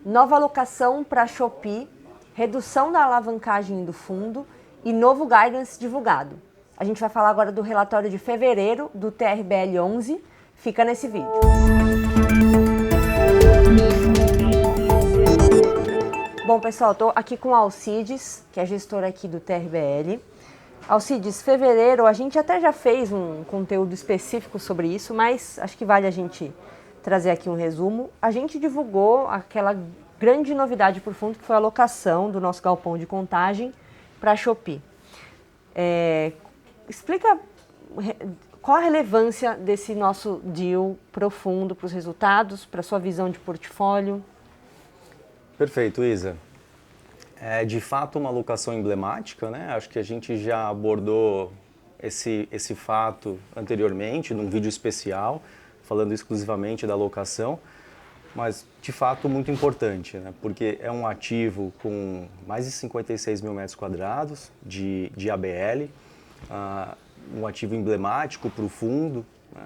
nova alocação para a Shopee, redução da alavancagem do fundo e novo guidance divulgado. A gente vai falar agora do relatório de fevereiro do TRBL 11. Fica nesse vídeo. Bom, pessoal, estou aqui com a Alcides, que é gestora aqui do TRBL. Alcides, fevereiro, a gente até já fez um conteúdo específico sobre isso, mas acho que vale a gente trazer aqui um resumo. A gente divulgou aquela grande novidade para o fundo, que foi a alocação do nosso galpão de contagem para a Shopee. Explica qual a relevância desse nosso deal profundo para os resultados, para a sua visão de portfólio. Perfeito, Isa. É de fato uma alocação emblemática, né? Acho que a gente já abordou esse fato anteriormente, num vídeo especial, falando exclusivamente da alocação, mas de fato muito importante, né? Porque é um ativo com mais de 56 mil metros quadrados de ABL, um ativo emblemático para o fundo, né?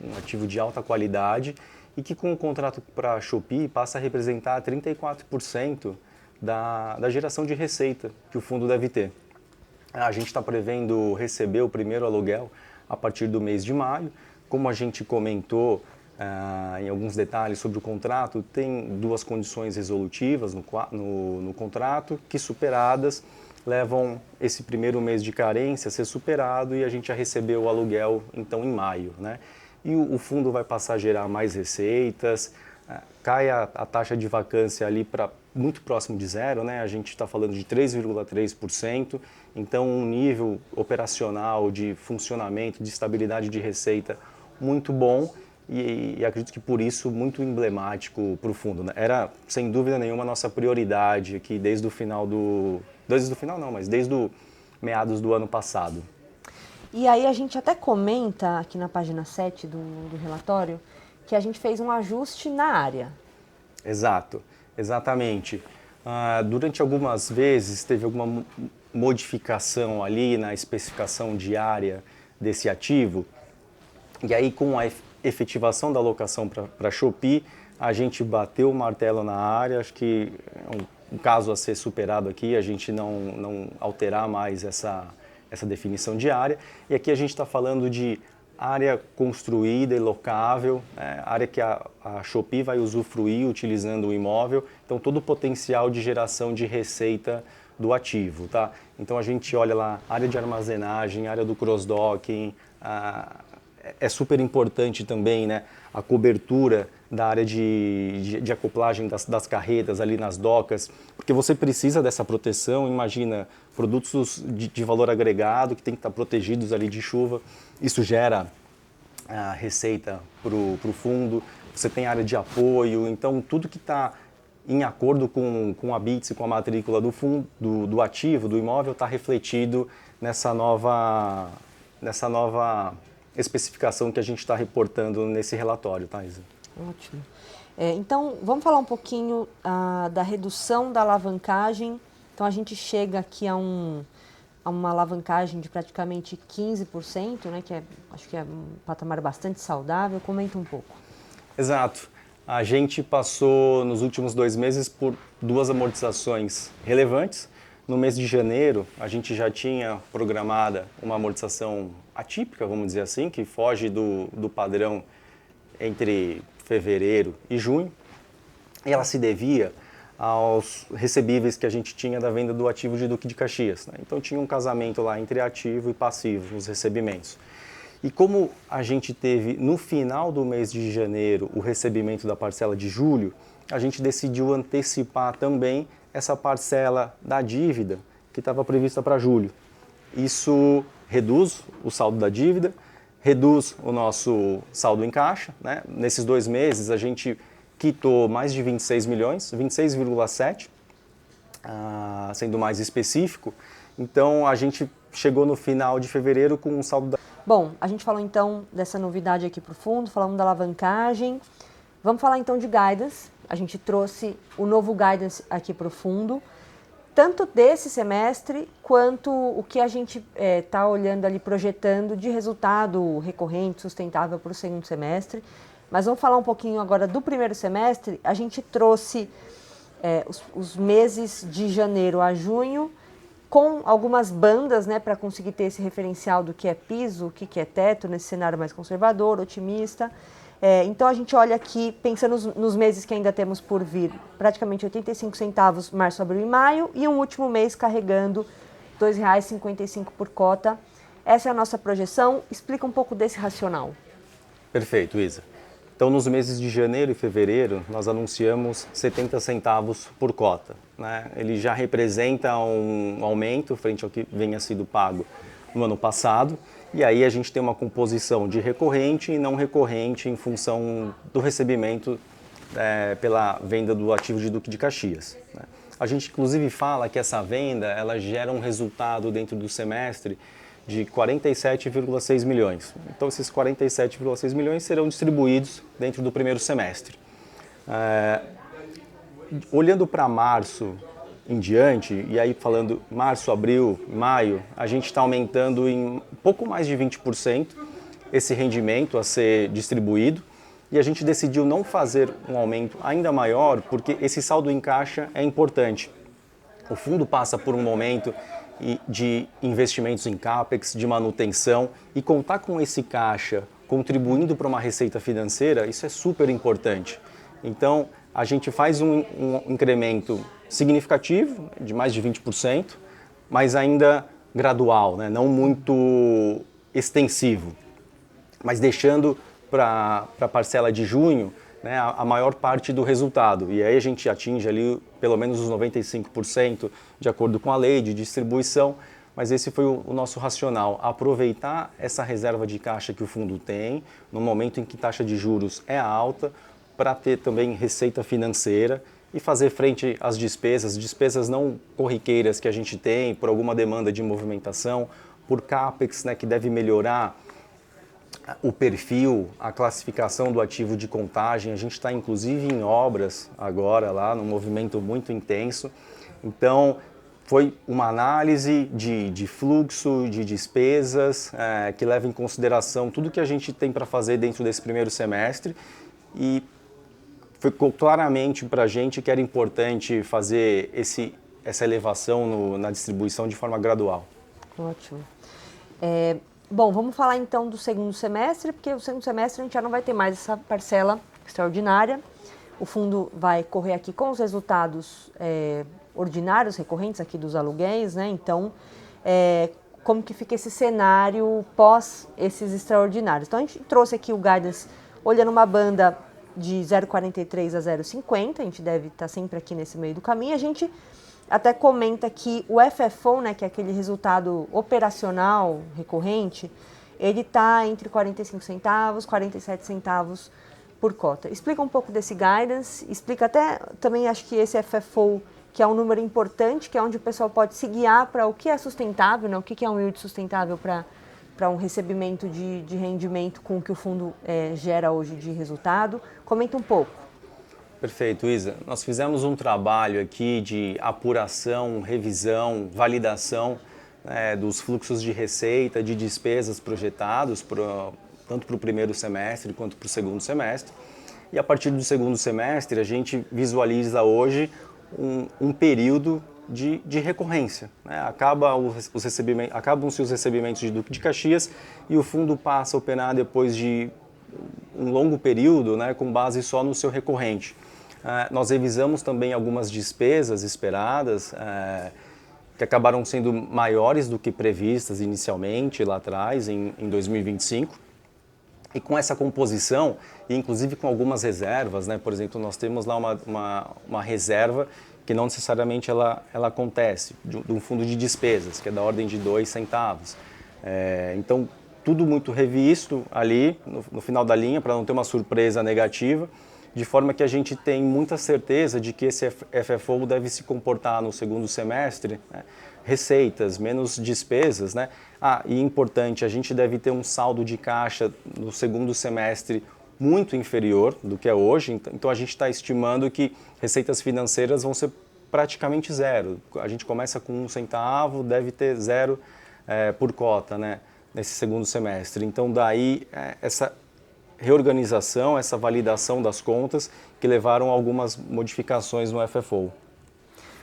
Um ativo de alta qualidade e que com o contrato para a Shopee passa a representar 34% da geração de receita que o fundo deve ter. A gente está prevendo receber o primeiro aluguel a partir do mês de maio. Como a gente comentou em alguns detalhes sobre o contrato, tem duas condições resolutivas no contrato que, superadas, levam esse primeiro mês de carência a ser superado e a gente já recebeu o aluguel então em maio, né? E o fundo vai passar a gerar mais receitas, cai a taxa de vacância ali para muito próximo de zero, né? A gente está falando de 3,3%, então um nível operacional de funcionamento, de estabilidade de receita muito bom e acredito que por isso muito emblemático para o fundo, né? Era sem dúvida nenhuma a nossa prioridade aqui desde o meados do ano passado. E aí a gente até comenta aqui na página 7 do relatório que a gente fez um ajuste na área. Exatamente. Durante algumas vezes teve alguma modificação ali na especificação de área desse ativo e aí com a efetivação da alocação para a Shopee, a gente bateu o martelo na área, acho que é um caso a ser superado aqui, a gente não alterar mais essa definição de área. E aqui a gente está falando de área construída e locável, área que a Shopee vai usufruir utilizando o imóvel, então todo o potencial de geração de receita do ativo, tá? Então a gente olha lá, área de armazenagem, área do cross-docking, é super importante também, né, a cobertura da área de acoplagem das carretas ali nas docas, porque você precisa dessa proteção. Imagina, produtos de valor agregado que tem que estar protegidos ali de chuva, isso gera receita para o fundo, você tem área de apoio, então tudo que está em acordo com a BITS e com a matrícula do fundo, do ativo, do imóvel, está refletido nessa nova especificação que a gente está reportando nesse relatório, tá, Isa? Ótimo. Então, vamos falar um pouquinho da redução da alavancagem. Então, a gente chega aqui a uma alavancagem de praticamente 15%, né, acho que é um patamar bastante saudável. Comenta um pouco. Exato. A gente passou nos últimos 2 meses por 2 amortizações relevantes. No mês de janeiro, a gente já tinha programada uma amortização atípica, vamos dizer assim, que foge do padrão entre fevereiro e junho. E ela se devia aos recebíveis que a gente tinha da venda do ativo de Duque de Caxias, né? Então tinha um casamento lá entre ativo e passivo nos recebimentos. E como a gente teve no final do mês de janeiro o recebimento da parcela de julho, a gente decidiu antecipar também essa parcela da dívida que estava prevista para julho. Isso reduz o saldo da dívida, reduz o nosso saldo em caixa, né? Nesses 2 meses a gente quitou mais de 26 milhões, 26,7, sendo mais específico. Então a gente chegou no final de fevereiro com um saldo da... Bom, a gente falou então dessa novidade aqui para o fundo, falamos da alavancagem. Vamos falar então de guidance. A gente trouxe o novo guidance aqui para o fundo, tanto desse semestre quanto o que a gente está olhando ali, projetando de resultado recorrente, sustentável para o segundo semestre. Mas vamos falar um pouquinho agora do primeiro semestre. A gente trouxe os meses de janeiro a junho, com algumas bandas, né, para conseguir ter esse referencial do que é piso, o que é teto, nesse cenário mais conservador, otimista. Então a gente olha aqui, pensando nos meses que ainda temos por vir, praticamente 85 centavos, março, abril e maio, e um último mês carregando R$ 2,55 por cota. Essa é a nossa projeção. Explica um pouco desse racional. Perfeito, Isa. Então, nos meses de janeiro e fevereiro, nós anunciamos 70 centavos por cota, né? Ele já representa um aumento frente ao que venha sido pago no ano passado. E aí a gente tem uma composição de recorrente e não recorrente em função do recebimento pela venda do ativo de Duque de Caxias, né? A gente, inclusive, fala que essa venda ela gera um resultado dentro do semestre de 47,6 milhões. Então, esses 47,6 milhões serão distribuídos dentro do primeiro semestre. Olhando para março em diante, e aí falando março, abril, maio, a gente está aumentando em pouco mais de 20% esse rendimento a ser distribuído, e a gente decidiu não fazer um aumento ainda maior porque esse saldo em caixa é importante. O fundo passa por um momento de investimentos em CAPEX, de manutenção, e contar com esse caixa contribuindo para uma receita financeira, isso é super importante. Então, a gente faz um incremento significativo, de mais de 20%, mas ainda gradual, né? Não muito extensivo, mas deixando para a parcela de junho, né, a maior parte do resultado. E aí a gente atinge ali pelo menos os 95% de acordo com a lei de distribuição, mas esse foi o nosso racional, aproveitar essa reserva de caixa que o fundo tem, no momento em que taxa de juros é alta, para ter também receita financeira e fazer frente às despesas não corriqueiras que a gente tem, por alguma demanda de movimentação, por CAPEX, né, que deve melhorar o perfil, a classificação do ativo de contagem. A gente está inclusive em obras agora lá, num movimento muito intenso. Então foi uma análise de fluxo, de despesas, que leva em consideração tudo que a gente tem para fazer dentro desse primeiro semestre, e ficou claramente para a gente que era importante fazer essa elevação na distribuição de forma gradual. Ótimo. Bom, vamos falar então do segundo semestre, porque o segundo semestre a gente já não vai ter mais essa parcela extraordinária. O fundo vai correr aqui com os resultados ordinários, recorrentes aqui dos aluguéis, né? Então, como que fica esse cenário pós esses extraordinários? Então, a gente trouxe aqui o guidance olhando uma banda de 0,43 a 0,50, a gente deve estar sempre aqui nesse meio do caminho. A gente até comenta que o FFO, né, que é aquele resultado operacional recorrente, ele está entre 45 centavos e 47 centavos por cota. Explica um pouco desse guidance, explica até também, acho que esse FFO, que é um número importante, que é onde o pessoal pode se guiar para o que é sustentável, né, o que é um yield sustentável para um recebimento de rendimento com o que o fundo gera hoje de resultado. Comenta um pouco. Perfeito, Isa. Nós fizemos um trabalho aqui de apuração, revisão, validação dos fluxos de receita, de despesas projetados, tanto para o primeiro semestre quanto para o segundo semestre. E a partir do segundo semestre, a gente visualiza hoje um período de recorrência, né? Acabam-se os recebimentos de Duque de Caxias e o fundo passa a operar depois de um longo período, né, com base só no seu recorrente. Nós revisamos também algumas despesas esperadas, que acabaram sendo maiores do que previstas inicialmente lá atrás, em 2025. E com essa composição, e inclusive com algumas reservas, né, por exemplo, nós temos lá uma reserva que não necessariamente ela acontece, de um fundo de despesas, que é da ordem de 2 centavos. Então, tudo muito revisto ali no final da linha, para não ter uma surpresa negativa, de forma que a gente tem muita certeza de que esse FFO deve se comportar no segundo semestre, né? Receitas, menos despesas, né? E importante, a gente deve ter um saldo de caixa no segundo semestre muito inferior do que é hoje, então a gente está estimando que receitas financeiras vão ser praticamente zero. A gente começa com 1 centavo, deve ter zero por cota, né? Nesse segundo semestre. Então daí essa reorganização, essa validação das contas que levaram a algumas modificações no FFO.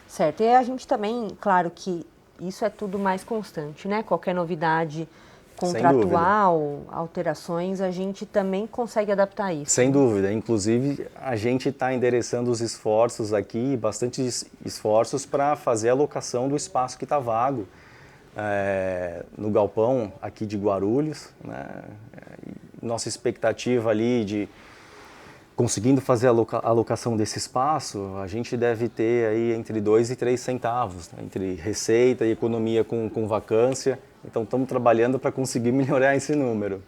Certo, e a gente também, claro que isso é tudo mais constante, né? Qualquer novidade contratual, alterações, a gente também consegue adaptar isso. Sem dúvida, inclusive a gente está endereçando os esforços aqui, bastante esforços para fazer a alocação do espaço que está vago no galpão aqui de Guarulhos, né? Nossa expectativa ali de conseguindo fazer a alocação desse espaço, a gente deve ter aí entre 2 e 3 centavos, né? Entre receita e economia com vacância. Então estamos trabalhando para conseguir melhorar esse número.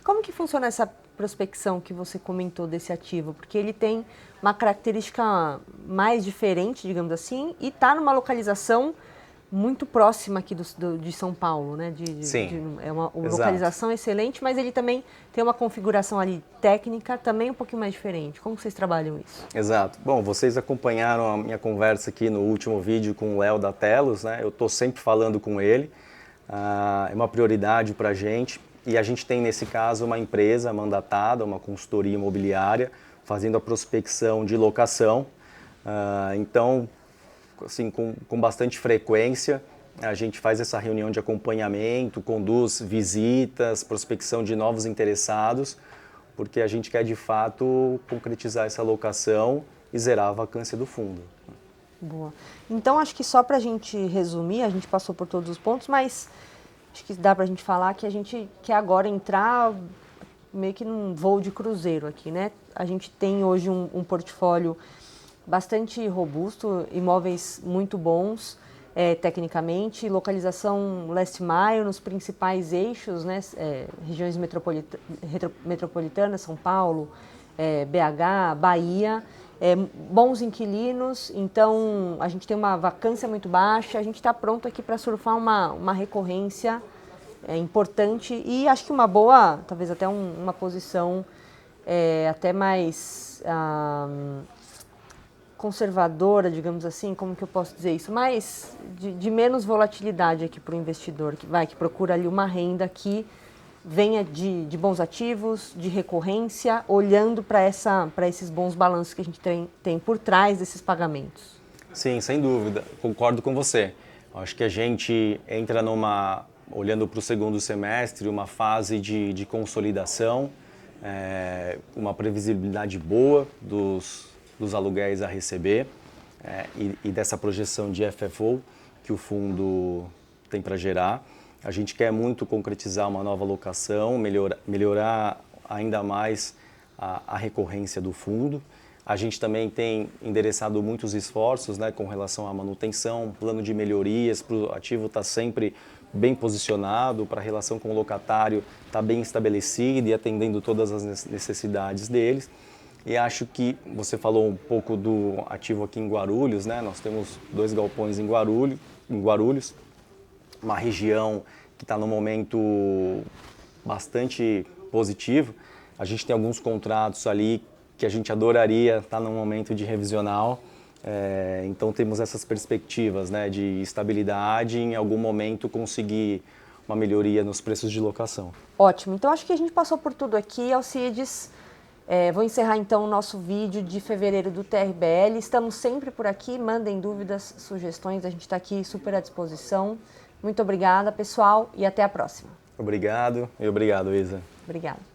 Como que funciona essa prospecção que você comentou desse ativo? Porque ele tem uma característica mais diferente, digamos assim, e está numa localização muito próxima aqui de São Paulo, né? Sim, é uma localização excelente, mas ele também tem uma configuração ali técnica também um pouquinho mais diferente. Como vocês trabalham isso? Exato. Bom, vocês acompanharam a minha conversa aqui no último vídeo com o Léo da Telos, né? Eu estou sempre falando com ele, é uma prioridade para a gente e a gente tem nesse caso uma empresa mandatada, uma consultoria imobiliária, fazendo a prospecção de locação. Então, assim, com bastante frequência, a gente faz essa reunião de acompanhamento, conduz visitas, prospecção de novos interessados, porque a gente quer de fato concretizar essa alocação e zerar a vacância do fundo. Boa. Então, acho que só para a gente resumir, a gente passou por todos os pontos, mas acho que dá para a gente falar que a gente quer agora entrar meio que num voo de cruzeiro aqui, né? A gente tem hoje um portfólio bastante robusto, imóveis muito bons tecnicamente, localização leste-maio nos principais eixos, né, regiões metropolitanas, São Paulo, BH, Bahia, bons inquilinos, então a gente tem uma vacância muito baixa, a gente está pronto aqui para surfar uma recorrência importante e acho que uma boa, talvez até uma posição até mais conservadora, digamos assim, como que eu posso dizer isso, mas de menos volatilidade aqui para o investidor, que procura ali uma renda que venha de bons ativos, de recorrência, olhando para esses bons balanços que a gente tem por trás desses pagamentos. Sim, sem dúvida, concordo com você. Acho que a gente entra olhando para o segundo semestre, uma fase de consolidação, uma previsibilidade boa dos aluguéis a receber e dessa projeção de FFO que o fundo tem para gerar. A gente quer muito concretizar uma nova alocação, melhorar ainda mais a recorrência do fundo. A gente também tem endereçado muitos esforços, né, com relação à manutenção, plano de melhorias, para o ativo estar sempre bem posicionado, para a relação com o locatário estar bem estabelecida e atendendo todas as necessidades deles. E acho que você falou um pouco do ativo aqui em Guarulhos, né? Nós temos 2 galpões em Guarulhos, uma região que está num momento bastante positivo. A gente tem alguns contratos ali que a gente adoraria estar num momento de revisional. Então temos essas perspectivas, né, de estabilidade e em algum momento conseguir uma melhoria nos preços de locação. Ótimo, então acho que a gente passou por tudo aqui, Alcides. Vou encerrar então o nosso vídeo de fevereiro do TRBL. Estamos sempre por aqui, mandem dúvidas, sugestões, a gente está aqui super à disposição. Muito obrigada, pessoal, e até a próxima. Obrigado e obrigado, Isa. Obrigada.